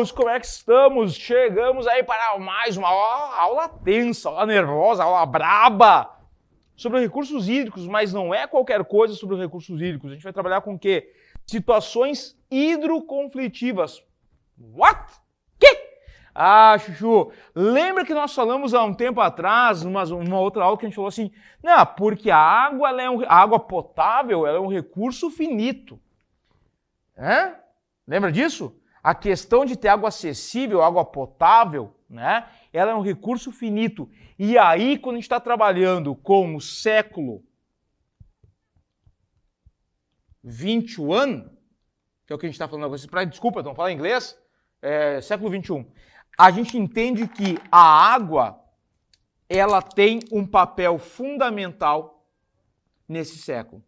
irmãos, como é que estamos? Chegamos aí para mais uma aula tensa, aula nervosa, aula braba sobre recursos hídricos, mas não é qualquer coisa sobre os recursos hídricos. A gente vai trabalhar com o quê? Situações hidroconflitivas. What? Que? Ah, Chuchu, lembra que nós falamos há um tempo atrás, numa outra aula, que a gente falou assim, não, porque a água, a água potável ela é um recurso finito. Lembra disso? A questão de ter água acessível, água potável, né? Ela é um recurso finito. E aí, quando a gente está trabalhando com o século XXI, que é o que a gente está falando agora, desculpa, não falar em inglês, século XXI, a gente entende que a água, ela tem um papel fundamental nesse século.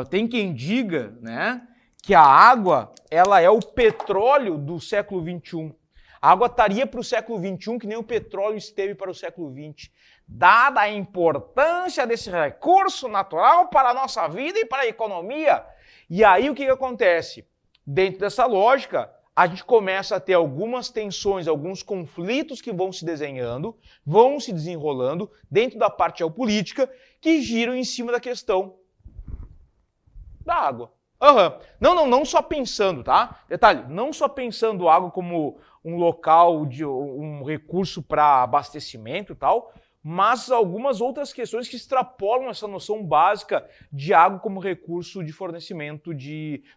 Tem quem diga, né, que a água, ela é o petróleo do século XXI. A água estaria para o século XXI que nem o petróleo esteve para o século XX. Dada a importância desse recurso natural para a nossa vida e para a economia. E aí o que acontece? Dentro dessa lógica, a gente começa a ter algumas tensões, alguns conflitos que vão se desenhando, vão se desenrolando dentro da parte geopolítica que giram em cima da questão da água. Não só pensando, tá? Detalhe, não só pensando água como um local, um recurso para abastecimento e tal, mas algumas outras questões que extrapolam essa noção básica de água como recurso de fornecimento,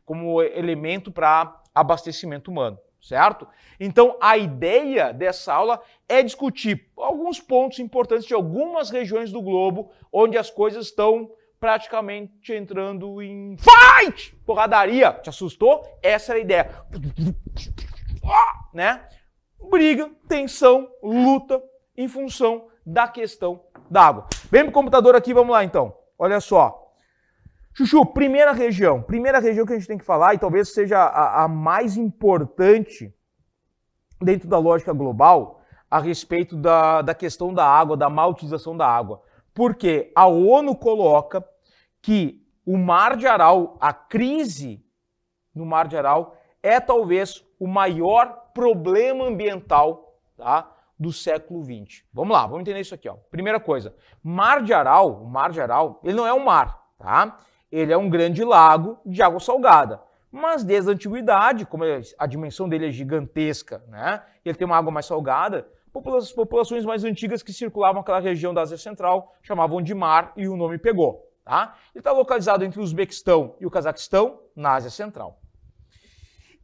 como elemento para abastecimento humano, certo? Então, a ideia dessa aula é discutir alguns pontos importantes de algumas regiões do globo onde as coisas estão praticamente entrando em fight! Porradaria. Te assustou? Essa era a ideia. Né? Briga, tensão, luta em função da questão da água. Vem pro computador aqui, vamos lá então. Olha só. Chuchu, primeira região que a gente tem que falar, e talvez seja a mais importante dentro da lógica global, a respeito da questão da água, da má utilização da água. Porque a ONU coloca que o Mar de Aral, a crise no Mar de Aral, é talvez o maior problema ambiental, tá, do século XX. Vamos lá, vamos entender isso aqui. Ó. Primeira coisa, o Mar de Aral, ele não é um mar, tá? Ele é um grande lago de água salgada. Mas desde a antiguidade, como a dimensão dele é gigantesca, né? Ele tem uma água mais salgada, as populações mais antigas que circulavam naquela região da Ásia Central chamavam de mar e o nome pegou. Tá? Ele está localizado entre o Uzbequistão e o Cazaquistão, na Ásia Central.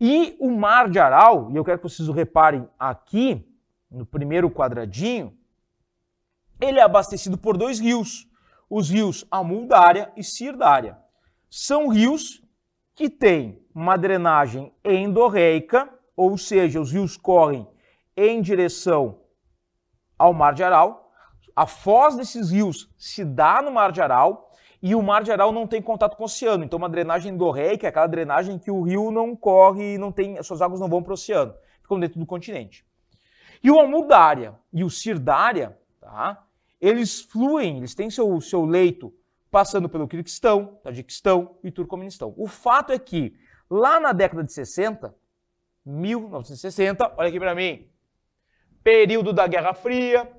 E o Mar de Aral, e eu quero que vocês reparem aqui, no primeiro quadradinho, ele é abastecido por dois rios, os rios Amudarya e Sirdarya. São rios que têm uma drenagem endorreica, ou seja, os rios correm em direção ao Mar de Aral. A foz desses rios se dá no Mar de Aral e o Mar de Aral não tem contato com o oceano. Então, uma drenagem endorreica é aquela drenagem que o rio não corre, suas águas não vão para o oceano, ficam dentro do continente. E o Amudarya e o Sirdarya, tá? Eles fluem, eles têm seu leito passando pelo Quirguistão, Tajiquistão e Turcomenistão. O fato é que, lá na década de 60, 1960, olha aqui para mim, período da Guerra Fria,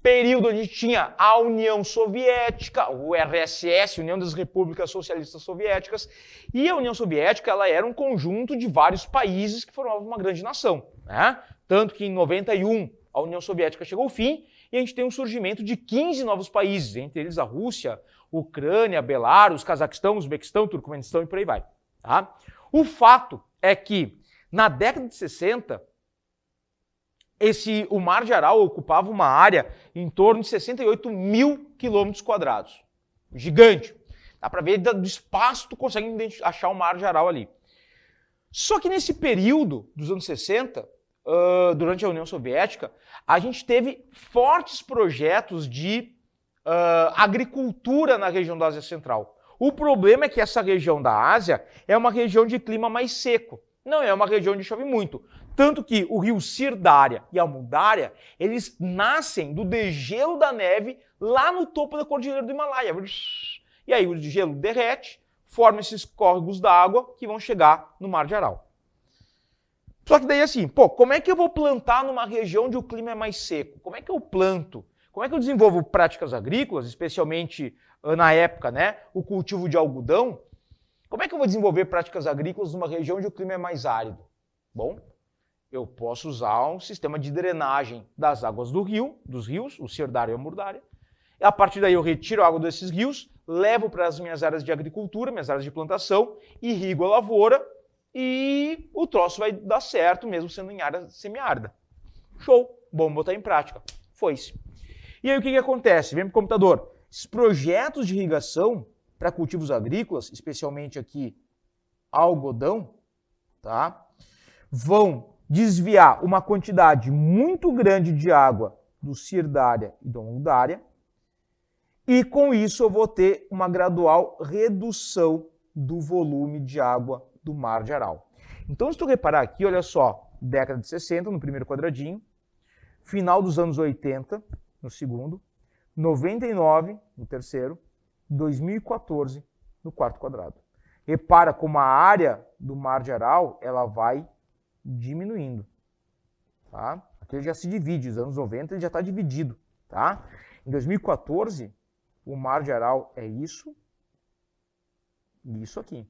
período onde tinha a União Soviética, o RSS, União das Repúblicas Socialistas Soviéticas, e a União Soviética ela era um conjunto de vários países que formavam uma grande nação, né? Tanto que em 91 a União Soviética chegou ao fim e a gente tem um surgimento de 15 novos países, entre eles a Rússia, Ucrânia, Belarus, Cazaquistão, Uzbequistão, Turcomenistão e por aí vai. Tá? O fato é que na década de 60 o Mar de Aral ocupava uma área em torno de 68 mil quilômetros quadrados. Gigante. Dá para ver do espaço tu consegue achar o Mar de Aral ali. Só que nesse período dos anos 60, durante a União Soviética, a gente teve fortes projetos de agricultura na região da Ásia Central. O problema é que essa região da Ásia é uma região de clima mais seco. Não é uma região onde chove muito. Tanto que o rio Sirdarya e Amudarya, eles nascem do degelo da neve lá no topo da Cordilheira do Himalaia. E aí o gelo derrete, forma esses córregos d'água que vão chegar no Mar de Aral. Só que daí assim, pô, como é que eu vou plantar numa região onde o clima é mais seco? Como é que eu planto? Como é que eu desenvolvo práticas agrícolas, especialmente na época, né, o cultivo de algodão? Como é que eu vou desenvolver práticas agrícolas numa região onde o clima é mais árido? Bom, eu posso usar um sistema de drenagem das águas dos rios, o Sirdária e a Murdária. E a partir daí eu retiro a água desses rios, levo para as minhas áreas de agricultura, minhas áreas de plantação, irrigo a lavoura e o troço vai dar certo mesmo sendo em área semiárida. Show! Bom botar em prática. Foi-se. E aí o que acontece? Vem para o computador. Esses projetos de irrigação para cultivos agrícolas, especialmente aqui algodão, tá? Vão desviar uma quantidade muito grande de água do Sirdária e da Murdária, e com isso eu vou ter uma gradual redução do volume de água do Mar de Aral. Então, se tu reparar aqui, olha só, década de 60 no primeiro quadradinho, final dos anos 80 no segundo, 99 no terceiro, 2014 no quarto quadrado. Repara como a área do Mar de Aral ela vai diminuindo. Tá? Aqui ele já se divide, nos anos 90 ele já está dividido. Tá? Em 2014, o Mar de Aral é isso e isso aqui.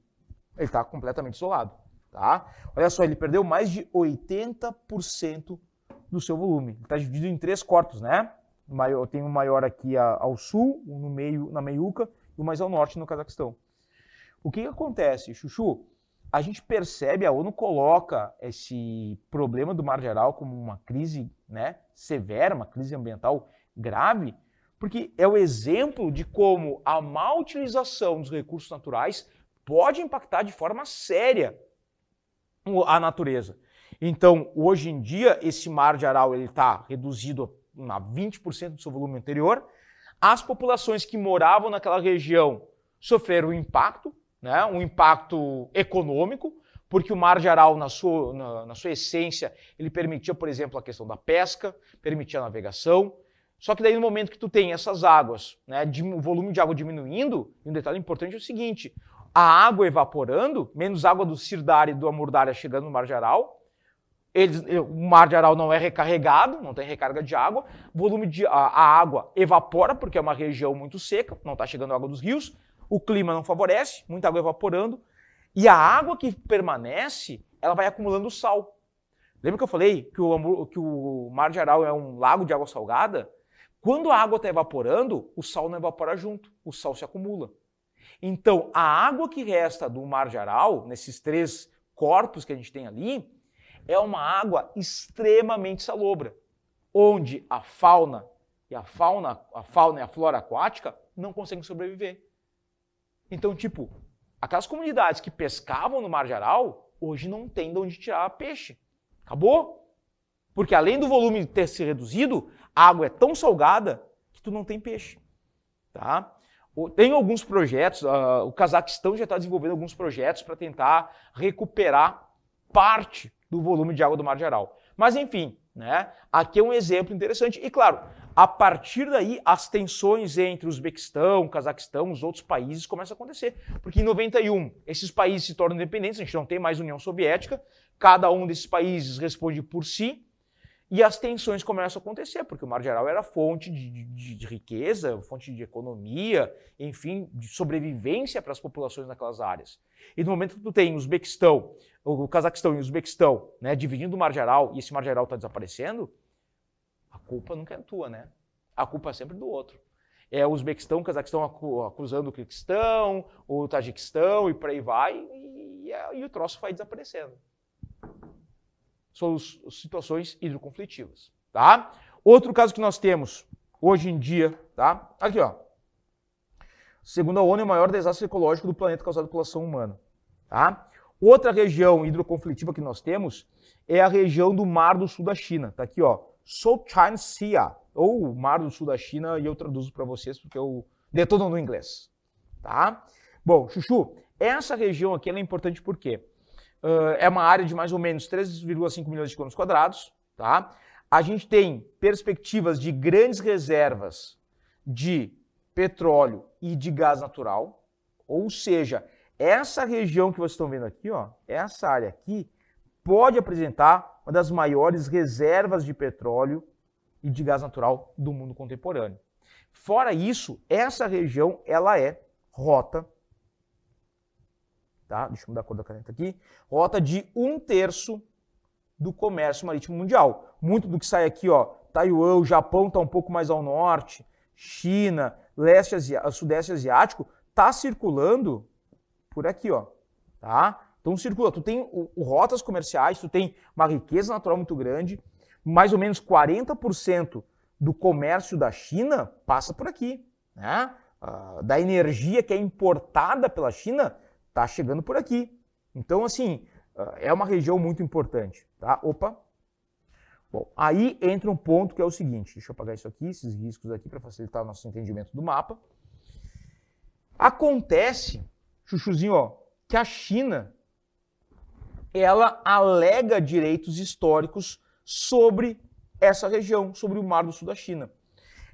Ele está completamente isolado. Tá? Olha só, ele perdeu mais de 80% do seu volume. Ele está dividido em 3 corpos, né? Tem um maior aqui ao sul, um no meio, na meiuca, e o mais ao norte no Cazaquistão. O que acontece, Chuchu? A gente percebe, a ONU coloca esse problema do Mar de Aral como uma crise, né, severa, uma crise ambiental grave, porque é o exemplo de como a má utilização dos recursos naturais pode impactar de forma séria a natureza. Então, hoje em dia, esse Mar de Aral está reduzido a 20% do seu volume anterior. As populações que moravam naquela região sofreram um impacto, né, um impacto econômico, porque o Mar de Aral, na sua essência, ele permitia, por exemplo, a questão da pesca, permitia a navegação. Só que daí no momento que tu tem essas águas, né, o volume de água diminuindo, e um detalhe importante é o seguinte, a água evaporando, menos água do Sirdária e do Amurdária chegando no Mar de Aral, o Mar de Aral não é recarregado, não tem recarga de água, a água evapora, porque é uma região muito seca, não está chegando água dos rios, o clima não favorece, muita água evaporando, e a água que permanece, ela vai acumulando sal. Lembra que eu falei que o Mar de Aral é um lago de água salgada? Quando a água está evaporando, o sal não evapora junto, o sal se acumula. Então, a água que resta do Mar de Aral, nesses 3 corpos que a gente tem ali, é uma água extremamente salobra, onde a fauna e a flora aquática não conseguem sobreviver. Então, tipo, aquelas comunidades que pescavam no Mar de Aral, hoje não tem de onde tirar peixe. Acabou. Porque além do volume ter se reduzido, a água é tão salgada que tu não tem peixe. Tá? Tem alguns projetos, o Cazaquistão já está desenvolvendo alguns projetos para tentar recuperar parte do volume de água do Mar de Aral. Mas enfim, né? Aqui é um exemplo interessante. E claro, a partir daí as tensões entre o Uzbequistão, Cazaquistão, os outros países começam a acontecer. Porque em 91 esses países se tornam independentes, a gente não tem mais União Soviética, cada um desses países responde por si, e as tensões começam a acontecer, porque o Mar de Aral era fonte de riqueza, fonte de economia, enfim, de sobrevivência para as populações naquelas áreas. E no momento que tu tem o Cazaquistão e o Uzbequistão, né, dividindo o Mar de Aral, e esse Mar de Aral está desaparecendo, a culpa nunca é tua, né? A culpa é sempre do outro. É o Uzbequistão, o Cazaquistão acusando o Kirguistão, o Tajiquistão, e por aí vai, e o troço vai desaparecendo. São as situações hidroconflitivas, tá? Outro caso que nós temos hoje em dia, tá? Aqui, ó. Segundo a ONU, é o maior desastre ecológico do planeta causado pela ação humana, tá? Outra região hidroconflitiva que nós temos é a região do Mar do Sul da China, tá aqui, ó. South China Sea, ou Mar do Sul da China, e eu traduzo para vocês porque eu detono no inglês, tá? Bom, Chuchu, essa região aqui ela é importante por quê? É uma área de mais ou menos 3,5 milhões de quilômetros quadrados, tá? A gente tem perspectivas de grandes reservas de petróleo e de gás natural, ou seja, essa região que vocês estão vendo aqui, ó, essa área aqui, pode apresentar uma das maiores reservas de petróleo e de gás natural do mundo contemporâneo. Fora isso, essa região ela é rota, tá? Deixa eu mudar a cor da caneta aqui, rota de 1/3 do comércio marítimo mundial. Muito do que sai aqui, ó, Taiwan, o Japão está um pouco mais ao norte, China, Sudeste Asiático, está circulando por aqui, ó, tá? Então circula, tu tem rotas comerciais, tu tem uma riqueza natural muito grande, mais ou menos 40% do comércio da China passa por aqui, né? Da energia que é importada pela China está chegando por aqui. Então, assim, é uma região muito importante, tá? Opa! Bom, aí entra um ponto que é o seguinte, deixa eu apagar isso aqui, esses riscos aqui para facilitar o nosso entendimento do mapa. Acontece, chuchuzinho, ó, que a China, ela alega direitos históricos sobre essa região, sobre o Mar do Sul da China.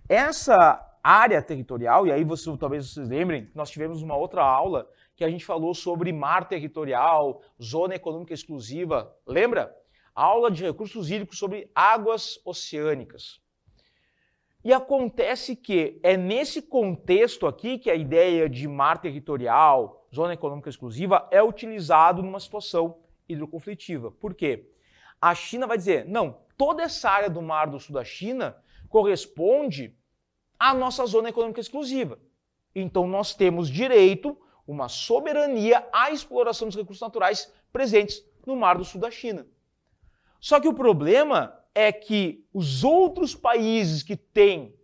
Essa área territorial, e aí talvez vocês lembrem, nós tivemos uma outra aula que a gente falou sobre mar territorial, zona econômica exclusiva, lembra? Aula de recursos hídricos sobre águas oceânicas. E acontece que é nesse contexto aqui que a ideia de mar territorial, zona econômica exclusiva, é utilizado numa situação hidroconflitiva. Por quê? A China vai dizer, não, toda essa área do Mar do Sul da China corresponde à nossa zona econômica exclusiva. Então nós temos direito, uma soberania à exploração dos recursos naturais presentes no Mar do Sul da China. Só que o problema é que os outros países que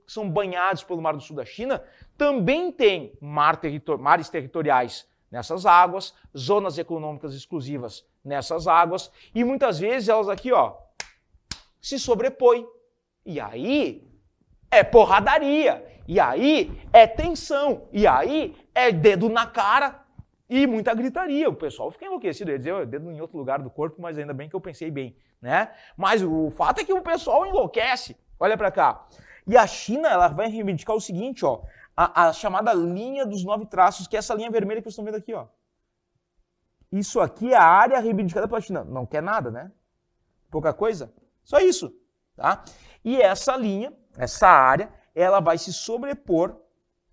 são banhados pelo Mar do Sul da China, também têm mares territoriais nessas águas, zonas econômicas exclusivas nessas águas, e muitas vezes elas aqui, ó, se sobrepõem. E aí é porradaria, e aí é tensão, e aí é dedo na cara e muita gritaria. O pessoal fica enlouquecido, eu ia dizer dedo em outro lugar do corpo, mas ainda bem que eu pensei bem, né? Mas o fato é que o pessoal enlouquece. Olha para cá. E a China, ela vai reivindicar o seguinte, ó, a chamada linha dos 9 traços, que é essa linha vermelha que vocês estão vendo aqui, ó. Isso aqui é a área reivindicada pela China. Não quer nada, né? Pouca coisa? Só isso, tá? E essa linha, essa área, ela vai se sobrepor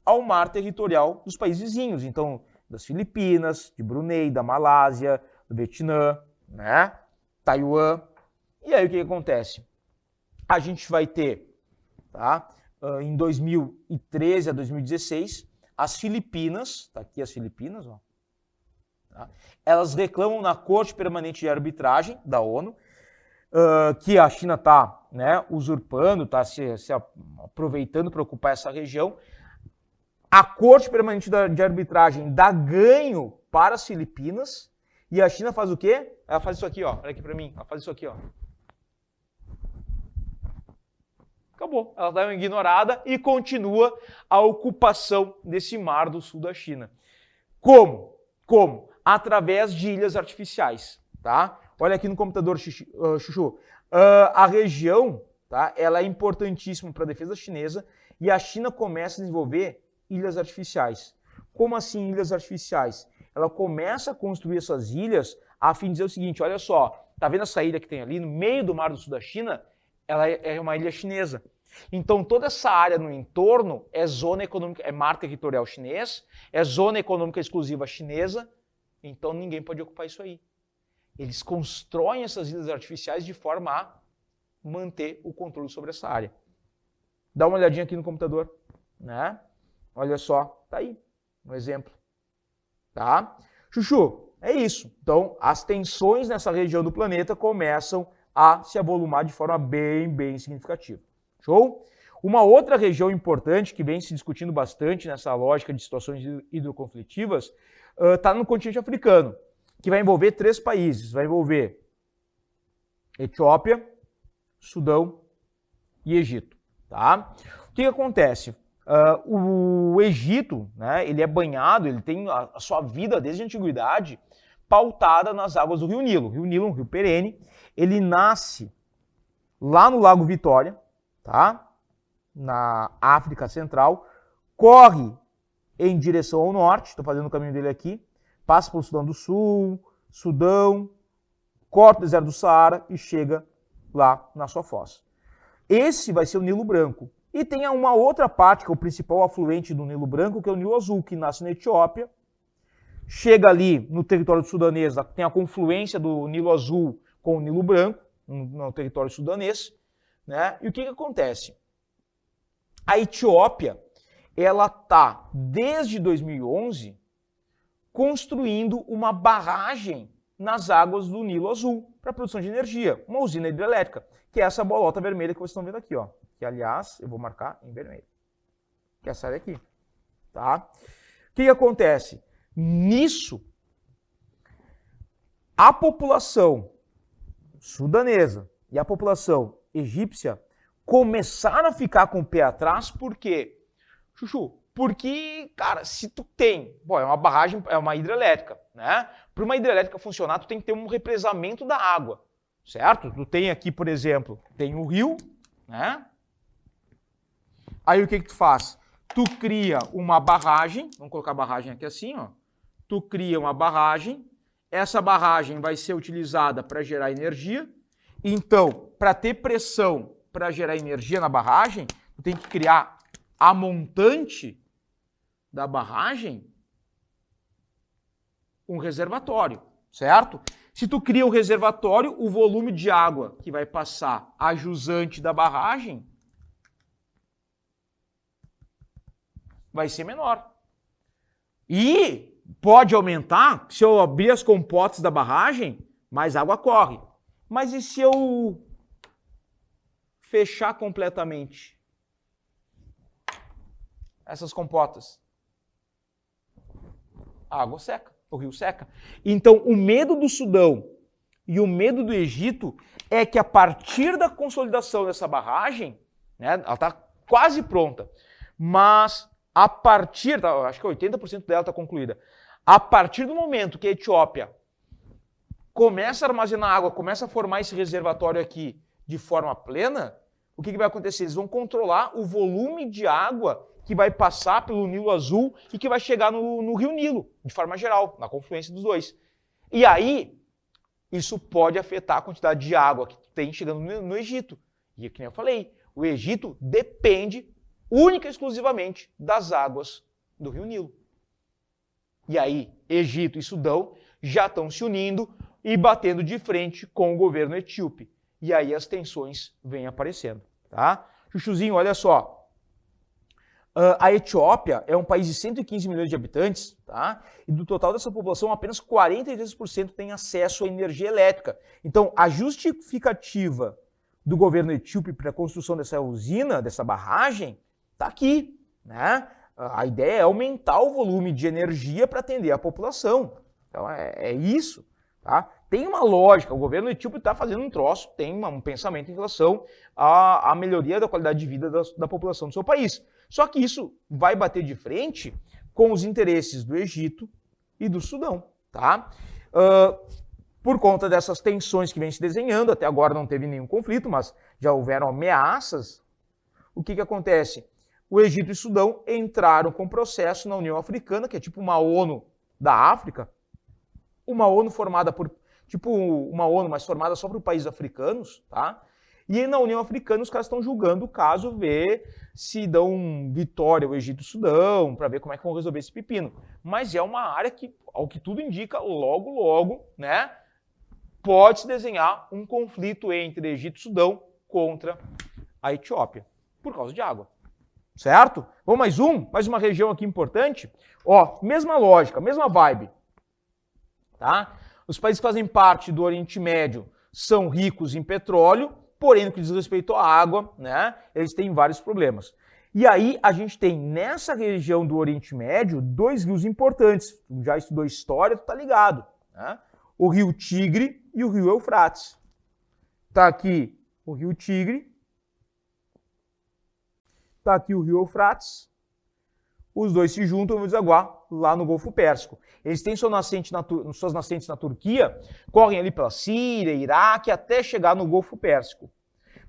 ao mar territorial dos países vizinhos. Então, das Filipinas, de Brunei, da Malásia, do Vietnã, né? Taiwan. E aí o que acontece? A gente vai ter, tá? Em 2013 a 2016, as Filipinas, tá aqui as Filipinas, ó, tá? Elas reclamam na Corte Permanente de Arbitragem da ONU que a China está, né, usurpando, está se aproveitando para ocupar essa região. A Corte Permanente de Arbitragem dá ganho para as Filipinas e a China faz o quê? Ela faz isso aqui, ó. Olha aqui para mim. Ela faz isso aqui, ó. Acabou. Ela dá uma ignorada e continua a ocupação desse mar do sul da China. Como? Como? Através de ilhas artificiais, tá? Olha aqui no computador, Chuchu. A região, tá? Ela é importantíssima para a defesa chinesa e a China começa a desenvolver ilhas artificiais. Como assim ilhas artificiais? Ela começa a construir essas ilhas a fim de dizer o seguinte, olha só, tá vendo essa ilha que tem ali no meio do mar do sul da China? Ela é uma ilha chinesa. Então toda essa área no entorno é zona econômica, é mar territorial chinês, é zona econômica exclusiva chinesa, então ninguém pode ocupar isso aí. Eles constroem essas ilhas artificiais de forma a manter o controle sobre essa área. Dá uma olhadinha aqui no computador, né? Olha só, tá aí um exemplo, tá? Chuchu, é isso. Então, as tensões nessa região do planeta começam a se avolumar de forma bem significativa. Show? Uma outra região importante que vem se discutindo bastante nessa lógica de situações hidroconflitivas está no continente africano, que vai envolver 3 países. Vai envolver Etiópia, Sudão e Egito. Tá? O que acontece? O Egito, né, ele é banhado, ele tem a sua vida desde a antiguidade pautada nas águas do Rio Nilo. O Rio Nilo é um rio perene, ele nasce lá no Lago Vitória, tá? Na África Central, corre em direção ao norte, estou fazendo o caminho dele aqui, passa pelo Sudão do Sul, Sudão, corta o deserto do Saara e chega lá na sua foz. Esse vai ser o Nilo Branco. E tem uma outra parte, que é o principal afluente do Nilo Branco, que é o Nilo Azul, que nasce na Etiópia, chega ali no território sudanês, tem a confluência do Nilo Azul com o Nilo Branco, no território sudanês, né? E o que acontece? A Etiópia, ela está, desde 2011, construindo uma barragem nas águas do Nilo Azul para produção de energia, uma usina hidrelétrica, que é essa bolota vermelha que vocês estão vendo aqui, ó. Que, aliás, eu vou marcar em vermelho, que é essa área aqui, tá? O que acontece? Nisso, a população sudanesa e a população egípcia começaram a ficar com o pé atrás, por quê? Chuchu, porque, cara, se tu tem, bom, é uma barragem, é uma hidrelétrica, né? Para uma hidrelétrica funcionar, tu tem que ter um represamento da água, certo? Tu tem aqui, por exemplo, tem o rio, né? Aí o que tu faz? Tu cria uma barragem, vamos colocar a barragem aqui assim, ó. Tu cria uma barragem, essa barragem vai ser utilizada para gerar energia. Então, para ter pressão para gerar energia na barragem, tu tem que criar a montante da barragem, um reservatório, certo? Se tu cria um reservatório, o volume de água que vai passar a jusante da barragem vai ser menor. E pode aumentar, se eu abrir as comportas da barragem, mais água corre. Mas e se eu fechar completamente essas comportas? A água seca, o rio seca. Então, o medo do Sudão e o medo do Egito é que a partir da consolidação dessa barragem, né, ela está quase pronta, mas a partir, acho que 80% dela está concluída, a partir do momento que a Etiópia começa a armazenar água, começa a formar esse reservatório aqui de forma plena, o que vai acontecer? Eles vão controlar o volume de água que vai passar pelo Nilo Azul e que vai chegar no Rio Nilo, de forma geral, na confluência dos dois. E aí, isso pode afetar a quantidade de água que tem chegando no Egito. E, como eu falei, o Egito depende única e exclusivamente das águas do Rio Nilo. E aí, Egito e Sudão já estão se unindo e batendo de frente com o governo etíope. E aí as tensões vêm aparecendo, tá? Chuchuzinho, olha só. A Etiópia é um país de 115 milhões de habitantes, tá? E do total dessa população, apenas 43% tem acesso à energia elétrica. Então, a justificativa do governo etíope para a construção dessa usina, dessa barragem, está aqui, né? A ideia é aumentar o volume de energia para atender a população. Então, é isso, tá? Tem uma lógica, o governo etíope está fazendo um troço, tem um pensamento em relação à melhoria da qualidade de vida da população do seu país. Só que isso vai bater de frente com os interesses do Egito e do Sudão, tá? Por conta dessas tensões que vêm se desenhando, até agora não teve nenhum conflito, mas já houveram ameaças, o que acontece? O Egito e o Sudão entraram com processo na União Africana, que é tipo uma ONU da África, uma ONU formada por, tipo uma ONU, mas formada só por países africanos, tá? E na União Africana os caras estão julgando o caso, ver se dão vitória ao Egito e ao Sudão, para ver como é que vão resolver esse pepino. Mas é uma área que, ao que tudo indica, logo, né, pode se desenhar um conflito entre Egito e Sudão contra a Etiópia, por causa de água. Certo? Vamos mais uma região aqui importante. Ó, mesma lógica, mesma vibe. Tá? Os países que fazem parte do Oriente Médio são ricos em petróleo, porém, no que diz respeito à água, né, eles têm vários problemas. E aí, a gente tem nessa região do Oriente Médio dois rios importantes. Tu já estudou história, tu tá ligado. Né? O rio Tigre e o rio Eufrates. Tá aqui o rio Tigre. Tá aqui o rio Eufrates. Os dois se juntam e vão desaguar lá no Golfo Pérsico. Eles têm suas nascentes na Turquia, correm ali pela Síria, Iraque, até chegar no Golfo Pérsico.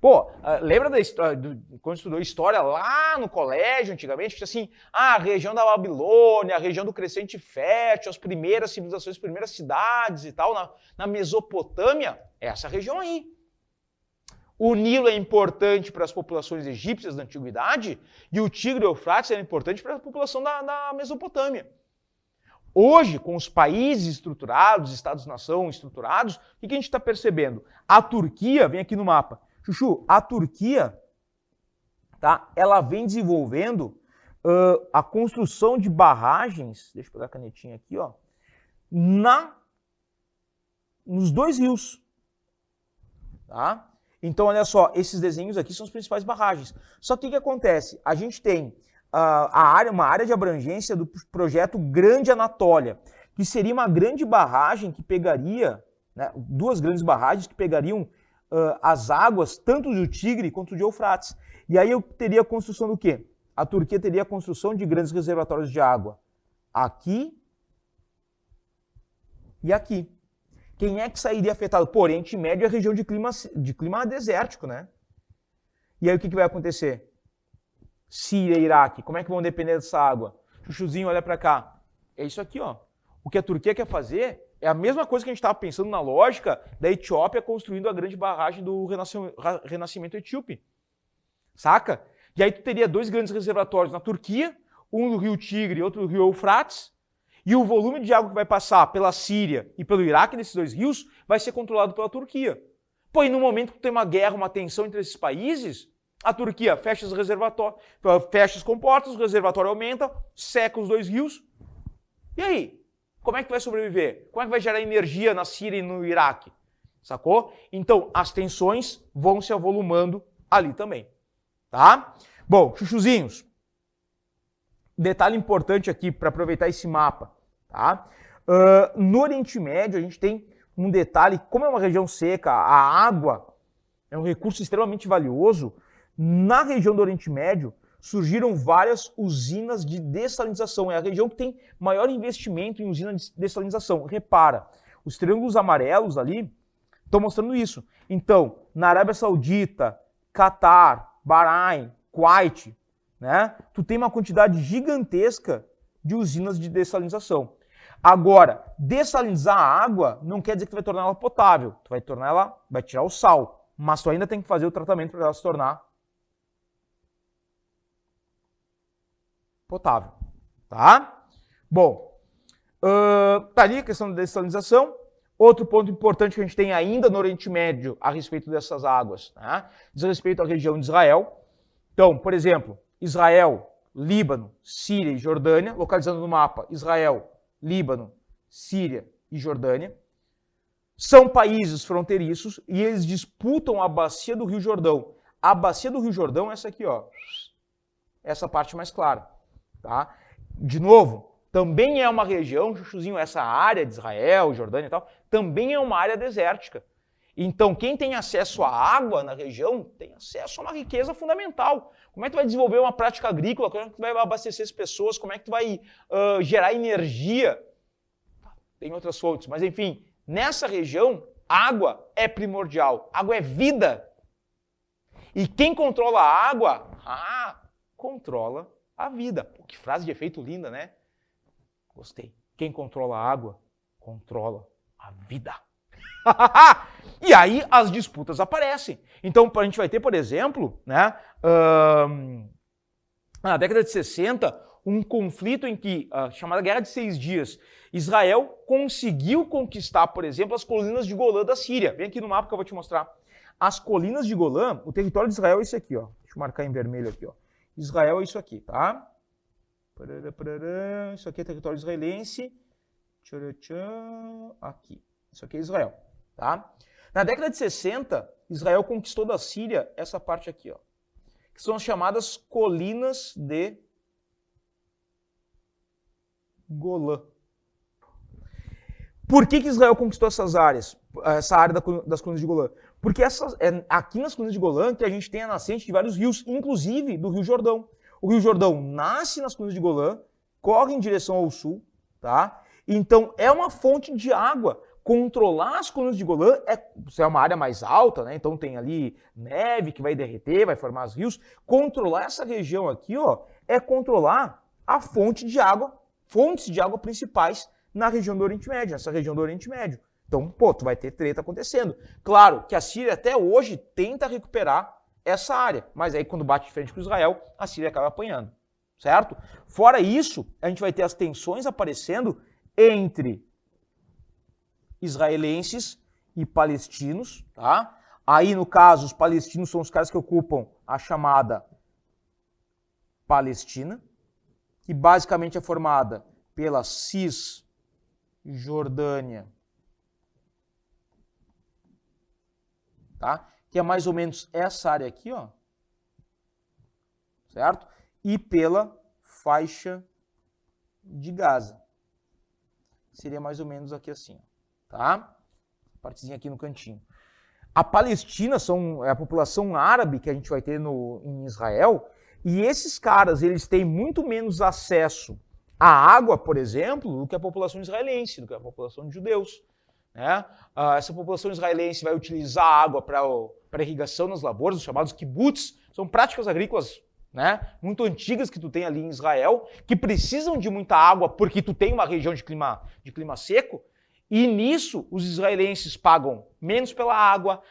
Pô, lembra da história, quando estudou história lá no colégio, antigamente, que assim, a região da Babilônia, a região do Crescente Fértil, as primeiras civilizações, as primeiras cidades e tal, na Mesopotâmia, é essa região aí. O Nilo é importante para as populações egípcias da antiguidade e o Tigre e o Eufrates é importante para a população da Mesopotâmia. Hoje, com os países estruturados, estados-nação estruturados, o que a gente está percebendo? A Turquia, vem aqui no mapa, Chuchu, a Turquia, tá, ela vem desenvolvendo a construção de barragens, deixa eu pegar a canetinha aqui, ó, nos dois rios, tá? Então, olha só, esses desenhos aqui são as principais barragens. Só que o que acontece? A gente tem uma área de abrangência do projeto Grande Anatólia, que seria uma grande barragem que pegaria, né, duas grandes barragens que pegariam as águas, tanto do Tigre quanto de Eufrates. E aí eu teria a construção do quê? A Turquia teria a construção de grandes reservatórios de água. Aqui e aqui. Quem é que sairia afetado? Pô, Oriente Médio é região de clima desértico, né? E aí o que vai acontecer? Síria e Iraque, como é que vão depender dessa água? Chuchuzinho, olha para cá. É isso aqui, ó. O que a Turquia quer fazer é a mesma coisa que a gente estava pensando na lógica da Etiópia construindo a grande barragem do renascimento etíope. Saca? E aí tu teria dois grandes reservatórios na Turquia, um do rio Tigre e outro do rio Eufrates, e o volume de água que vai passar pela Síria e pelo Iraque, desses dois rios, vai ser controlado pela Turquia. Pô, e no momento que tem uma guerra, uma tensão entre esses países, a Turquia fecha os reservatórios, fecha as comportas, o reservatório aumenta, seca os dois rios. E aí? Como é que vai sobreviver? Como é que vai gerar energia na Síria e no Iraque? Sacou? Então, as tensões vão se avolumando ali também. Tá? Bom, chuchuzinhos. Detalhe importante aqui para aproveitar esse mapa. Tá? No Oriente Médio, a gente tem um detalhe, como é uma região seca, a água é um recurso extremamente valioso. Na região do Oriente Médio, surgiram várias usinas de dessalinização. É a região que tem maior investimento em usina de dessalinização. Repara, os triângulos amarelos ali estão mostrando isso. Então, na Arábia Saudita, Catar, Bahrein, Kuwait, né, tu tem uma quantidade gigantesca de usinas de dessalinização. Agora, dessalinizar a água não quer dizer que tu vai tornar ela potável. Tu vai tornar ela, vai tirar o sal, mas tu ainda tem que fazer o tratamento para ela se tornar potável, tá? Bom, tá ali a questão da dessalinização. Outro ponto importante que a gente tem ainda no Oriente Médio a respeito dessas águas, né? Diz respeito à região de Israel. Então, por exemplo, Israel, Líbano, Síria e Jordânia, localizando no mapa Israel, Líbano, Síria e Jordânia, são países fronteiriços e eles disputam a bacia do Rio Jordão. A bacia do Rio Jordão é essa aqui, ó. Essa parte mais clara, tá? De novo, também é uma região, chuchuzinho, essa área de Israel, Jordânia e tal, também é uma área desértica. Então, quem tem acesso à água na região tem acesso a uma riqueza fundamental. Como é que tu vai desenvolver uma prática agrícola? Como é que tu vai abastecer as pessoas? Como é que tu vai gerar energia? Tem outras fontes, mas enfim, nessa região, água é primordial. Água é vida. E quem controla a água, controla a vida. Pô, que frase de efeito linda, né? Gostei. Quem controla a água, controla a vida. E aí as disputas aparecem. Então a gente vai ter, por exemplo, né, na década de 60, um conflito em que, chamada Guerra de 6 Dias, Israel conseguiu conquistar, por exemplo, as colinas de Golã da Síria. Vem aqui no mapa que eu vou te mostrar. As colinas de Golã, o território de Israel é esse aqui, ó. Deixa eu marcar em vermelho aqui, ó. Israel é isso aqui, tá? Isso aqui é território israelense. Aqui. Isso aqui é Israel, tá? Na década de 60, Israel conquistou da Síria essa parte aqui, ó, que são as chamadas colinas de Golã. Por que Israel conquistou essas áreas, essa área das colinas de Golã? Porque aqui nas colinas de Golã que a gente tem a nascente de vários rios, inclusive do Rio Jordão. O Rio Jordão nasce nas colinas de Golã, corre em direção ao sul, tá? Então é uma fonte de água. Controlar as colunas de Golã é uma área mais alta, né? Então tem ali neve que vai derreter, vai formar os rios. Controlar essa região aqui, ó, é controlar a fontes de água principais na região do Oriente Médio, nessa região do Oriente Médio. Então, pô, tu vai ter treta acontecendo. Claro que a Síria até hoje tenta recuperar essa área, mas aí quando bate de frente com Israel, a Síria acaba apanhando, certo? Fora isso, a gente vai ter as tensões aparecendo entre israelenses e palestinos, tá? Aí, no caso, os palestinos são os caras que ocupam a chamada Palestina, que basicamente é formada pela Cisjordânia, tá? Que é mais ou menos essa área aqui, ó, certo? E pela faixa de Gaza. Seria mais ou menos aqui assim, tá? Partezinha aqui no cantinho. A Palestina é a população árabe que a gente vai ter em Israel, e esses caras, eles têm muito menos acesso à água, por exemplo, do que a população israelense, do que a população de judeus, né? Essa população israelense vai utilizar a água para irrigação nas lavouras, os chamados kibbutz, são práticas agrícolas, né, muito antigas que tu tem ali em Israel, que precisam de muita água porque tu tem uma região de clima seco, e nisso os israelenses pagam menos pela água,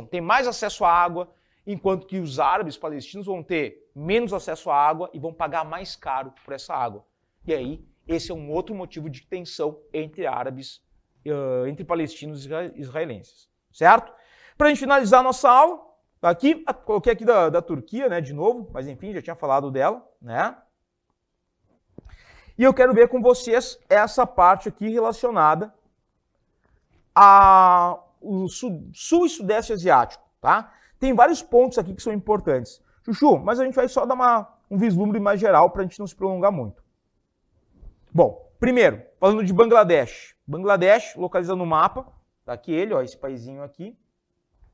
têm mais acesso à água, enquanto que os árabes palestinos vão ter menos acesso à água e vão pagar mais caro por essa água. E aí, esse é um outro motivo de tensão entre árabes, entre palestinos e israelenses, certo? Para a gente finalizar a nossa aula, aqui, coloquei aqui da Turquia, né, de novo, mas enfim, já tinha falado dela, né? E eu quero ver com vocês essa parte aqui relacionada ao sul e sudeste asiático, tá? Tem vários pontos aqui que são importantes. Chuchu, mas a gente vai só dar um vislumbre mais geral para a gente não se prolongar muito. Bom, primeiro, falando de Bangladesh. Bangladesh, localizando no mapa, tá aqui ele, ó, esse paizinho aqui.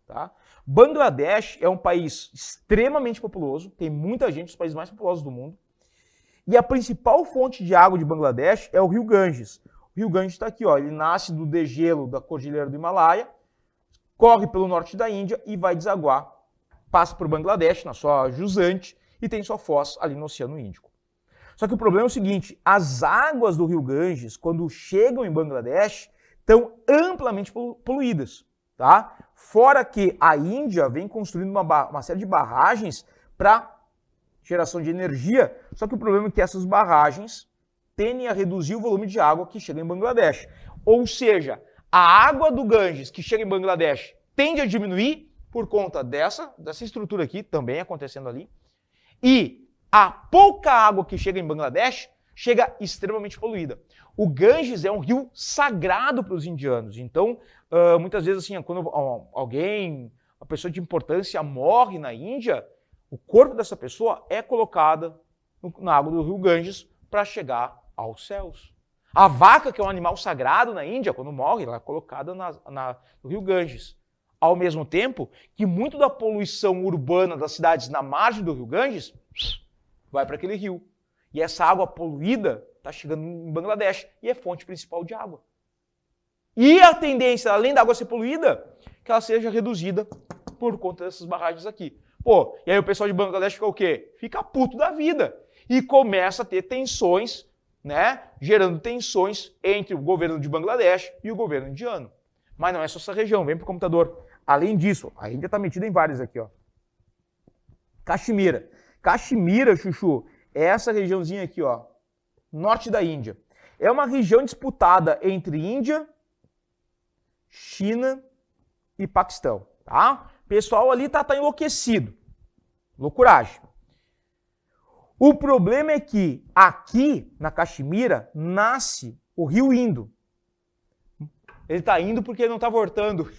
Tá? Bangladesh é um país extremamente populoso, tem muita gente, os países mais populosos do mundo. E a principal fonte de água de Bangladesh é o rio Ganges. O rio Ganges está aqui, ó, ele nasce do degelo da cordilheira do Himalaia, corre pelo norte da Índia e vai desaguar, passa por Bangladesh, na sua jusante, e tem sua foz ali no Oceano Índico. Só que o problema é o seguinte, as águas do rio Ganges, quando chegam em Bangladesh, estão amplamente poluídas. Tá? Fora que a Índia vem construindo uma série de barragens para geração de energia, só que o problema é que essas barragens tendem a reduzir o volume de água que chega em Bangladesh. Ou seja, a água do Ganges que chega em Bangladesh tende a diminuir por conta dessa estrutura aqui, também acontecendo ali, e a pouca água que chega em Bangladesh chega extremamente poluída. O Ganges é um rio sagrado para os indianos, então muitas vezes assim, quando uma pessoa de importância morre na Índia, o corpo dessa pessoa é colocado na água do rio Ganges para chegar aos céus. A vaca, que é um animal sagrado na Índia, quando morre, ela é colocada no rio Ganges. Ao mesmo tempo que muito da poluição urbana das cidades na margem do rio Ganges vai para aquele rio. E essa água poluída está chegando em Bangladesh e é fonte principal de água. E a tendência, além da água ser poluída, que ela seja reduzida por conta dessas barragens aqui. Pô, e aí o pessoal de Bangladesh fica o quê? Fica puto da vida. E começa a ter tensões, né? Gerando tensões entre o governo de Bangladesh e o governo indiano. Mas não é só essa região, vem pro computador. Além disso, a Índia está metida em vários aqui, ó. Caxemira. Caxemira, Chuchu, é essa regiãozinha aqui, ó. Norte da Índia. É uma região disputada entre Índia, China e Paquistão, tá? O pessoal ali tá enlouquecido. Loucuragem. O problema é que aqui, na Caxemira, nasce o rio Indo. Ele tá indo porque ele não tá voltando.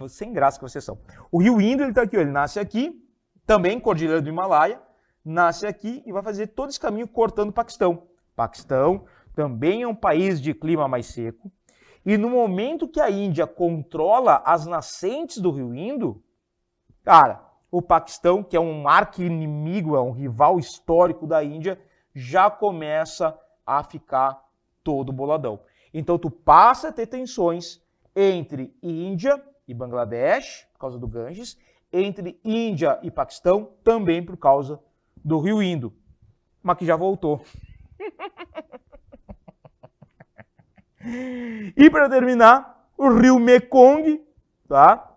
Sem graça que vocês são. O rio Indo, ele tá aqui, ó, ele nasce aqui, também Cordilheira do Himalaia, nasce aqui e vai fazer todo esse caminho cortando o Paquistão. Paquistão também é um país de clima mais seco. E no momento que a Índia controla as nascentes do rio Indo, cara, o Paquistão, que é um arqui-inimigo, é um rival histórico da Índia, já começa a ficar todo boladão. Então tu passa a ter tensões entre Índia e Bangladesh, por causa do Ganges, entre Índia e Paquistão, também por causa do rio Indo, mas que já voltou. E para terminar, o rio Mekong, tá?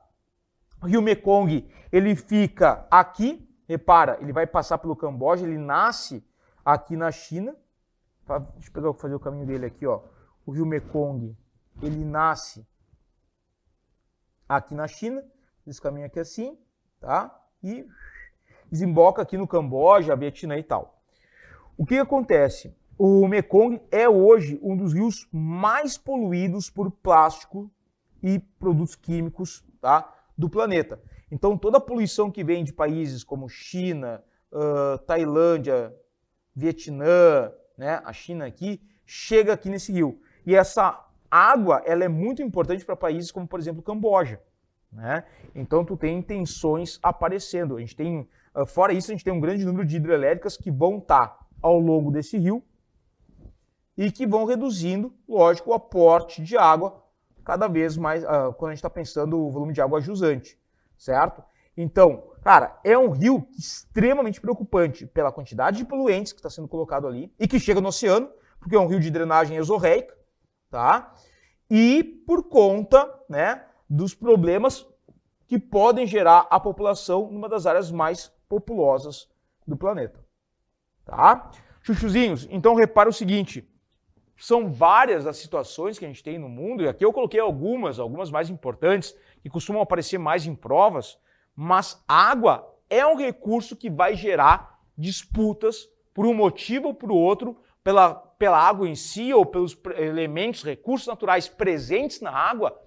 O rio Mekong, ele fica aqui, repara, ele vai passar pelo Camboja, ele nasce aqui na China. Deixa eu fazer o caminho dele aqui, ó. O rio Mekong, ele nasce aqui na China, esse caminho aqui assim, tá? E desemboca aqui no Camboja, Vietnã e tal. O que acontece? O Mekong é hoje um dos rios mais poluídos por plástico e produtos químicos, tá, do planeta. Então toda a poluição que vem de países como China, Tailândia, Vietnã, né, a China aqui, chega aqui nesse rio. E essa água, ela é muito importante para países como, por exemplo, Camboja, né? Então tu tem tensões aparecendo. A gente tem, fora isso, a gente tem um grande número de hidrelétricas que vão estar ao longo desse rio e que vão reduzindo, lógico, o aporte de água cada vez mais, quando a gente está pensando o volume de água jusante, certo? Então, cara, é um rio extremamente preocupante pela quantidade de poluentes que está sendo colocado ali e que chega no oceano, porque é um rio de drenagem exorreica, tá? E por conta, né, dos problemas que podem gerar a população numa das áreas mais populosas do planeta, tá? Chuchuzinhos, então repara o seguinte, são várias as situações que a gente tem no mundo, e aqui eu coloquei algumas mais importantes, que costumam aparecer mais em provas, mas água é um recurso que vai gerar disputas por um motivo ou por outro, pela água em si ou pelos elementos, recursos naturais presentes na água,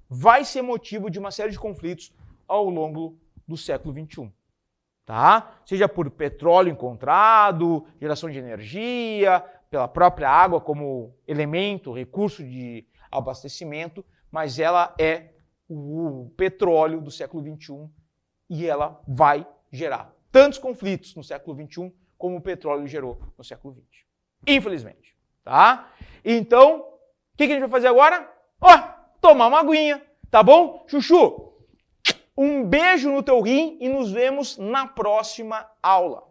vai ser motivo de uma série de conflitos ao longo do século XXI. Tá? Seja por petróleo encontrado, geração de energia, pela própria água como elemento, recurso de abastecimento, mas ela é o petróleo do século XXI e ela vai gerar tantos conflitos no século XXI como o petróleo gerou no século XX. Infelizmente. Tá? Então, o que a gente vai fazer agora? Tomar uma aguinha, tá bom? Chuchu, um beijo no teu rim e nos vemos na próxima aula.